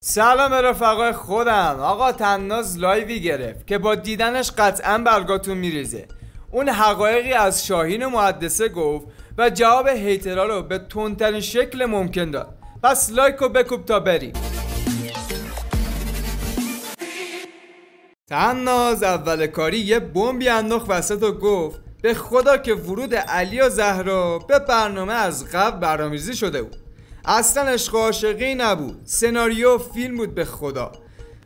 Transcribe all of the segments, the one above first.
سلام رفقای خودم. آقا طناز لایوی گرفت که با دیدنش قطعا برگاتون میریزه. اون حقایقی از شاهین محدثه گفت و جواب هیترها رو به تندترین شکل ممکن داد. پس لایکو بکوب تا بریم. طناز اول کاری یه بمبی انداخت وسط و گفت به خدا که ورود علی و زهرا به برنامه از قبل برنامه‌ریزی شده بود. اصلا عشق و عاشقی نبود، سناریو و فیلم بود به خدا.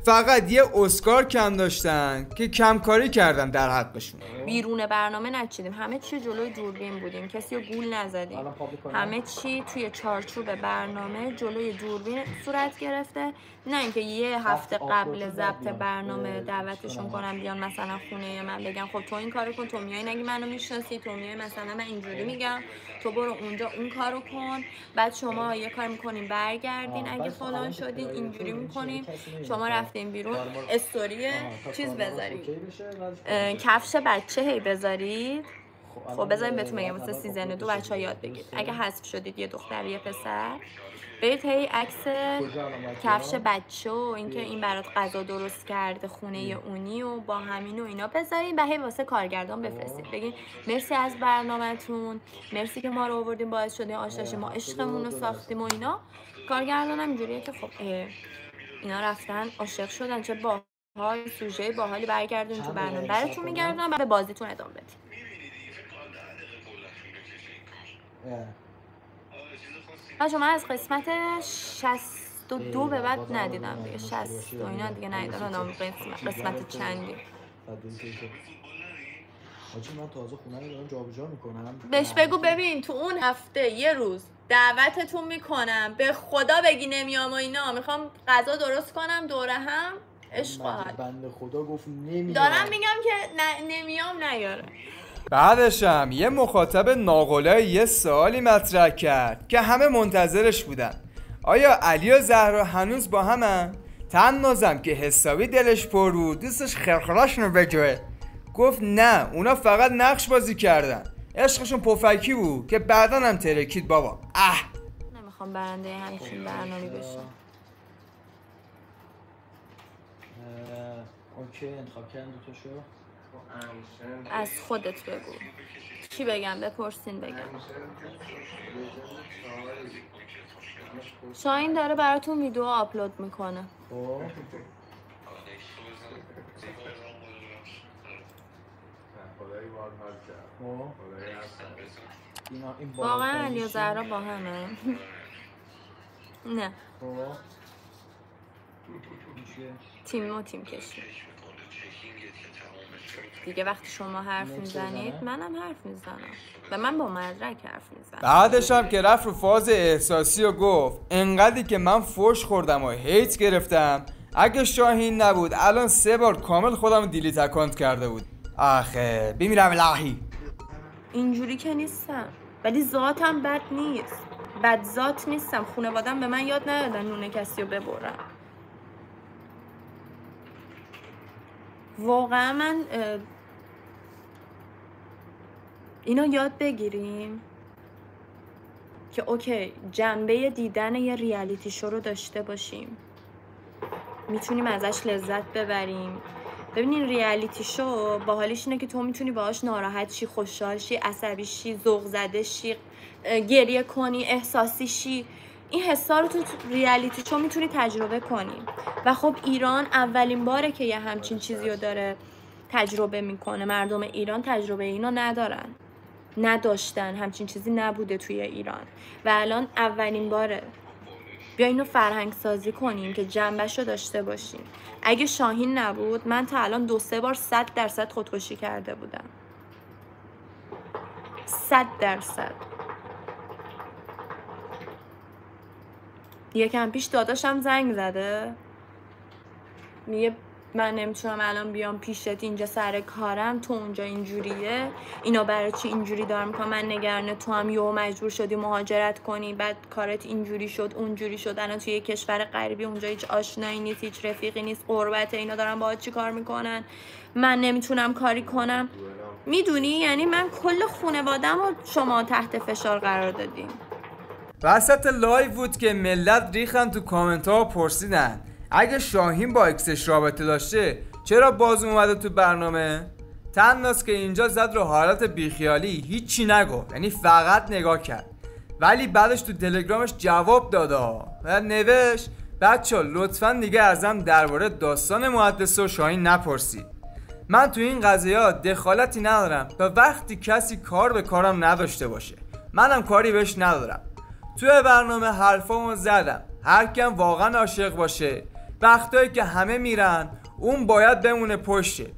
فقط یه اسکار کم داشتن که کمکاری کردن در حقشون. بیرون برنامه نچیدیم، همه چی جلوی دوربین بودیم، کسی رو گول نزدیم، همه چی توی چارچوب برنامه جلوی دوربین صورت گرفته. نه اینکه یه هفته قبل ضبط برنامه دعوتشون کنم بیان مثلا خونه من بگم خب تو این کارو کن، تو میای نگی منو میشناسی، تو میای مثلا من اینجوری میگم تو برو اونجا اون کارو کن، بعد شما یه کار میکنین برگردین اگه فلان شدین اینجوری میکنیم، شما رفتین بیرون استوری چیز بذارید، کفش بچه هی بذارید. خب بذاریم بهتون بگم مثلا سیزن 2 بچه‌ها یاد بگیرید اگه حذف شدید یه دختر یه پسر، برید هی عکس کفش بچه و اینکه این برات غذا درست کرده خونه اونی و با همین و اینا بذارین و هی واسه کارگردان بفرستید، بگین مرسی از برنامه‌تون، مرسی که ما رو آوردین باعث شدین آشنا شیم، ما عشقمون رو ساختیم و اینا. کارگردان هم اینجوریه که خب اینا رفتن عاشق شدن، چه باحال، سوژه باحالی، برگردون تو برنامه براتون میگردن و به بازیتون ادامه بدین. بچه من از قسمت 62 به بعد ندیدم دیگه، 60 و اینا دیگه ندیدم، قسمت چندی. حاجی من تازه خونه رو دارم جابجا میکنم. بهش بگو ببین تو اون هفته یه روز دعوتتون میکنم، به خدا بگی نمیام و اینا، میخوام غذا درست کنم دوره هم عشق خواهد. بنده خدا گفت نمیام، دارم میگم که نمیام نیاره. بعدش هم یه مخاطب ناقلای یه سوالی مطرح کرد که همه منتظرش بودن. آیا علی و زهرا هنوز با همن؟ طنازم که حسابی دلش پر بود دوستش خرخراشونو بجوه گفت نه اونا فقط نقش بازی کردن، عشقشون پفکی بود که بعداً هم ترکید بابا. نمیخوام برنده همچین برنامه‌ای بشم. اوکی انتخاب کردن دوتاشو. از خودت بگو چی بگم، بپرسین بگم. شاهین داره براتون ویدیو آپلود میکنه. واقعا علی و زهرا با همه؟ نه تیم و تیم کشی دیگه. وقتی شما حرف میزنید منم حرف میزنم و من با مدرک حرف میزنم. بعدش هم که رفت رو فاز احساسی و گفت انقدری که من فوش خوردم و هیت گرفتم اگه شاهین نبود الان 3 بار کامل خودم دیلیت اکانت کرده بود. آخه بمیرم الهی. اینجوری که نیستم ولی ذاتم بد نیست، بد ذات نیستم. خانواده‌ام به من یاد ندادن نون کسی رو ببرم. واقعا من اینو یاد بگیریم که اوکی جنبه دیدن یه ریالیتی شو رو داشته باشیم، میتونیم ازش لذت ببریم. ببینین ریالیتی شو باحالیش اینه که تو میتونی باهاش ناراحت شی، خوشحال شی، عصبی شی، ذوق زده شی، گریه کنی، احساسی شی. این حسا رو تو ریالیتی شو میتونی تجربه کنی و خب ایران اولین باره که یه همچین چیزی رو داره تجربه میکنه. مردم ایران تجربه اینو نداشتن، همچین چیزی نبوده توی ایران و الان اولین باره. بیا اینو فرهنگ سازی کنیم که جنبش رو داشته باشیم. اگه شاهین نبود من تا الان 2-3 بار 100% خودکشی کرده بودم. 100%. یکم پیش داداشم زنگ زده میگه من نمیتونم الان بیام پیشت، اینجا سر کارم، تو اونجا اینجوریه، اینا برای چی اینجوری دارم میکنم، من نگرانه تو هم یهو مجبور شدی مهاجرت کنی، بعد کارت اینجوری شد اونجوری شد، الان توی یه کشور غریبی، اونجا هیچ آشنایی نیست، هیچ رفیقی نیست، غربت، اینا دارن باهات چی کار میکنن، من نمیتونم کاری کنم. میدونی یعنی من کل خانواده‌مو شما تحت فشار قرار دادین. وسط لایو بود که ملت ریختن تو کامنت ها و پرسیدن اگه شاهین با اکسش رابطه داشته چرا باز اومده تو برنامه؟ تناس که اینجا زد رو حالت بیخیالی، هیچی نگفت، یعنی فقط نگاه کرد. ولی بعدش تو تلگرامش جواب داده و نوشت بچه‌ها لطفاً دیگه ازم درباره داستان محدثه و شاهین نپرسید. من تو این قضیه‌ها دخالتی ندارم تا وقتی کسی کار به کارم نداشته باشه. منم کاری بهش ندارم. توی برنامه حرفامو زدم. هر کیم واقعا عاشق باشه، وقتایی که همه میرن اون باید بمونه پشته.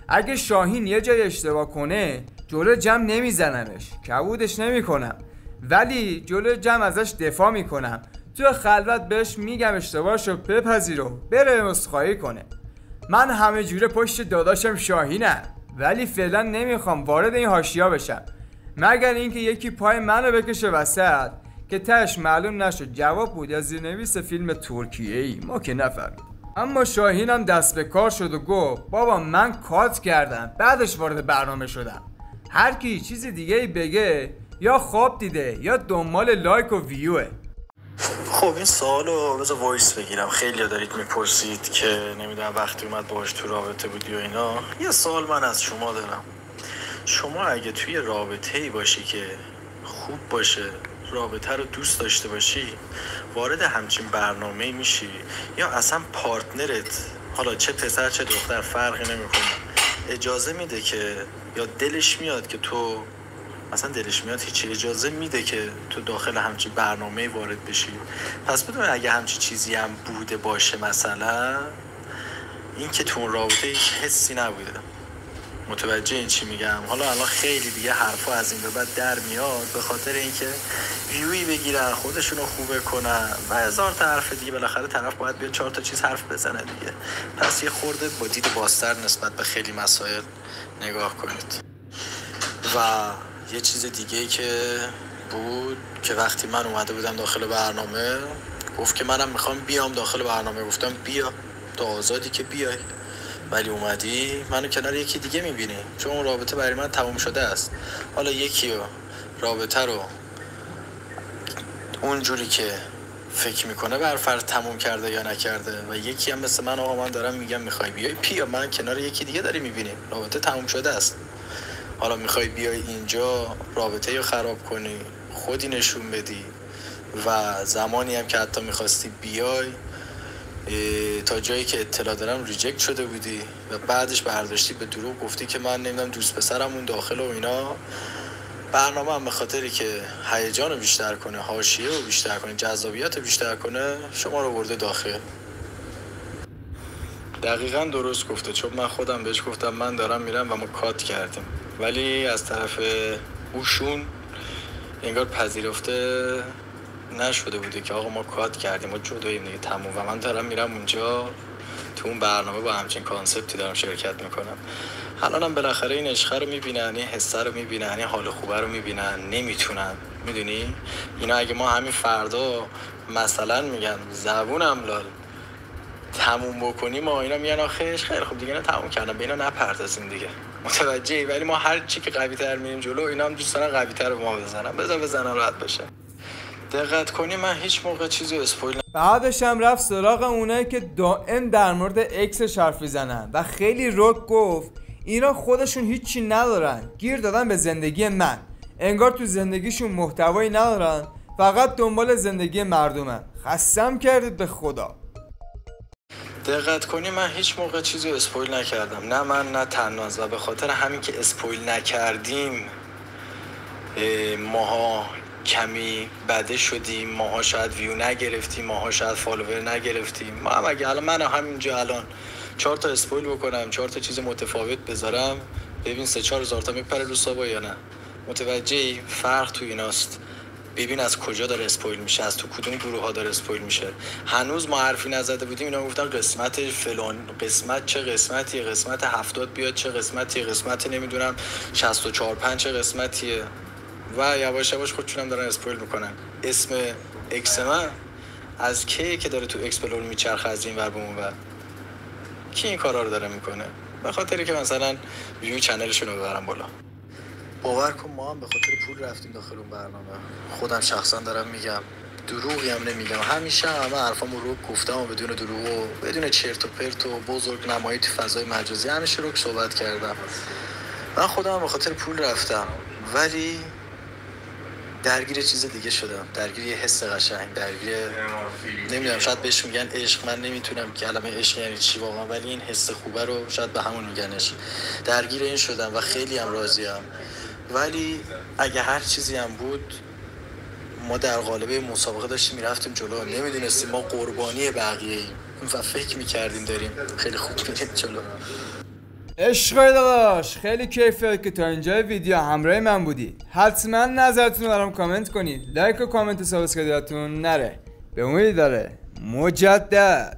اگه شاهین یه جای اشتباه کنه جلو جمع نمیزنمش، کبودش نمیکنم، ولی جلو جمع ازش دفاع میکنم. توی خلوت بهش میگم اشتباهشو بپذیرو، بره عذرخواهی کنه. من همه جوره پشت داداشم شاهینم، ولی فعلا نمیخوام وارد این حاشیه‌ها بشم، مگر اینکه یکی پای منو بکشه وسط که تهش معلوم نشد جواب بود یا زیرنویس فیلم ترکیه‌ای، ما که نفهمید. اما شاهینم دست به کار شد و گفت بابا من کات کردم بعدش وارد برنامه شدم. هر کی چیز دیگه ای بگه یا خواب دیده یا دنبال لایک و ویوه. خب این سوالو بذار وایس بگیرم. خیلی دارید میپرسید که نمیدونم وقتی اومد باهاش تو رابطه بودی و اینا. یه سوال من از شما دارم، شما اگه توی رابطه‌ای باشی که خوب باشه، رابطه رو دوست داشته باشی، وارد همچین برنامه‌ای میشی یا اصلا پارتنرت، حالا چه پسر چه دختر فرقی نمیکنه، اجازه میده که یا دلش میاد که تو مثلا دلش میاد هیچی، اجازه میده که تو داخل همچین برنامه‌ای وارد بشی؟ پس بدون اگه همچین چیزی هم بوده باشه، مثلا این که تو اون رابطه هیچ حسی نبوده، متوجه این چی میگم؟ حالا الان خیلی دیگه حرفا از این به بعد در میاد به خاطر اینکه ویوی بگیرن، خودشونو خوبه کنن و هزار تا حرف دیگه. بالاخره طرف باید بیاد 4 تا چیز حرف بزنه دیگه. پس یه خورده با دید بازتر نسبت به خیلی مسائل نگاه کنید. و یه چیز دیگه که بود که وقتی من اومده بودم داخل برنامه، گفت که منم میخوام بیام داخل برنامه. گفتم بیا، تو آزادی که بیای، ولی اومدی منو کنار یکی دیگه میبینی، چون اون رابطه برای من تموم شده است. حالا یکی رابطه رو اونجوری که فکر میکنه بر فرض تموم کرده یا نکرده، و یکی هم مثل من، آقا من دارم میگم میخوای بیای بیا، من کنار یکی دیگه داری میبینی، رابطه تموم شده است. حالا میخوای بیای اینجا رابطه رو خراب کنی، خودی نشون بدی، و زمانی هم که حتی میخواستی بیای تا جایی که اطلاع دارم ریجکت شده بودی و بعدش برداشتی به دروغ گفتی که من نمیدونم دوست پسرم اون داخل و اینا. برنامه هم به خاطری که هیجان رو بیشتر کنه، حاشیه رو بیشتر کنه، جذابیت رو بیشتر کنه، شما رو برده داخل. دقیقاً درست گفته، چون من خودم بهش گفتم من دارم میرم و ما کات کردیم، ولی از طرف اوشون انگار پذیرفته نشده بوده که آقا ما کات کردیم، ما جداییم دیگه، تموم، و من دارم میرم اونجا تو اون برنامه با همچین کانسپتی دارم شرکت میکنم. الانم بالاخره این عشق رو میبینن، این حسه رو میبینن، این حال خوبه رو میبینن، نمیتونن. میدونی اینا اگه ما همین فردا مثلا میگن زبونم لال تموم بکنیم، ما اینا میگن آخه خیلی خوب دیگه، اینا تموم کردن، به اینا نپردازیم دیگه، متوجهی؟ ولی ما هر چی که قوی تر میریم جلو، اینا هم دوست دارن قوی تر به ما بزنن، بزنن راحت باشه. دقت کنی من هیچ موقع چیزی اسپویل بعدش هم رفت سراغ اونایی که دائم در مورد اکسش حرف میزنن و خیلی رک گفت اینا خودشون هیچی ندارن، گیر دادن به زندگی من، انگار تو زندگیشون محتوایی ندارن، فقط دنبال زندگی مردمن. خستم کردید به خدا. دقت کنی من هیچ موقع چیزی اسپویل نکردم، نه من نه تناز، و به خاطر همین که اسپویل نکردیم ماها کمی بده شدیم، ماها شاید ویو نگرفتیم، ماها شاید فالوور نگرفتیم. ما هم اگه الان من همینجا الان 4 تا اسپویل بکنم، 4 تا چیز متفاوت بذارم، ببین 3-4 هزار تا میپره رو سابا یا نه، متوجهی؟ فرق تو ایناست. ببین از کجا داره اسپویل میشه، از تو کدوم گروه ها داره اسپویل میشه. هنوز ما حرفی نزده بودیم اینا گفتن قسمت فلان، قسمت چه قسمتیه، قسمت 70 بیاد چه قسمتیه، قسمت نمیدونم 64-5 چه قسمتیه، و یواش یواش خودشونم دارن اسپویل میکنن. اسم اکس من از کی که داره تو اکسپلور میچرخه از این ور به اون ور؟ کی این کارا رو داره میکنه؟ به خاطری که مثلا ویو چنلشون رو ببرن بالا. باور کن ما هم به خاطر پول رفتیم داخل اون برنامه. خودم شخصا دارم میگم دروغی هم نمیگم، همیشه همه حرفامو رو گفتم و بدون دروغ و بدون چرت و پرت و بزرگ نمایی تو فضای مجازی همیشه رو صحبت کردم. من خودم به خاطر پول رفتم، ولی درگیر چیز دیگه شدم، درگیر یه حس قشنگ، درگیر نمیدونم شاید بهش میگن عشق، من نمیتونم کلمه عشق یعنی چی واقعا، ولی این حس خوبه رو شاید به همون میگنش. درگیر این شدم و خیلی هم راضیم. ولی اگه هر چیزی هم بود ما در قالب مسابقه داشتیم میرفتیم جلو، نمیدونستیم ما قربانی بقیه ایم و فکر میکردیم داریم خیلی خوب میریم جلو. عشقای داداش، خیلی کیفه که تا اینجای ویدیو همراه من بودید. حتما نظرتون رو برام کامنت کنید. لایک و کامنت و سابسکرایب یادتون نره. به امید داره مجدد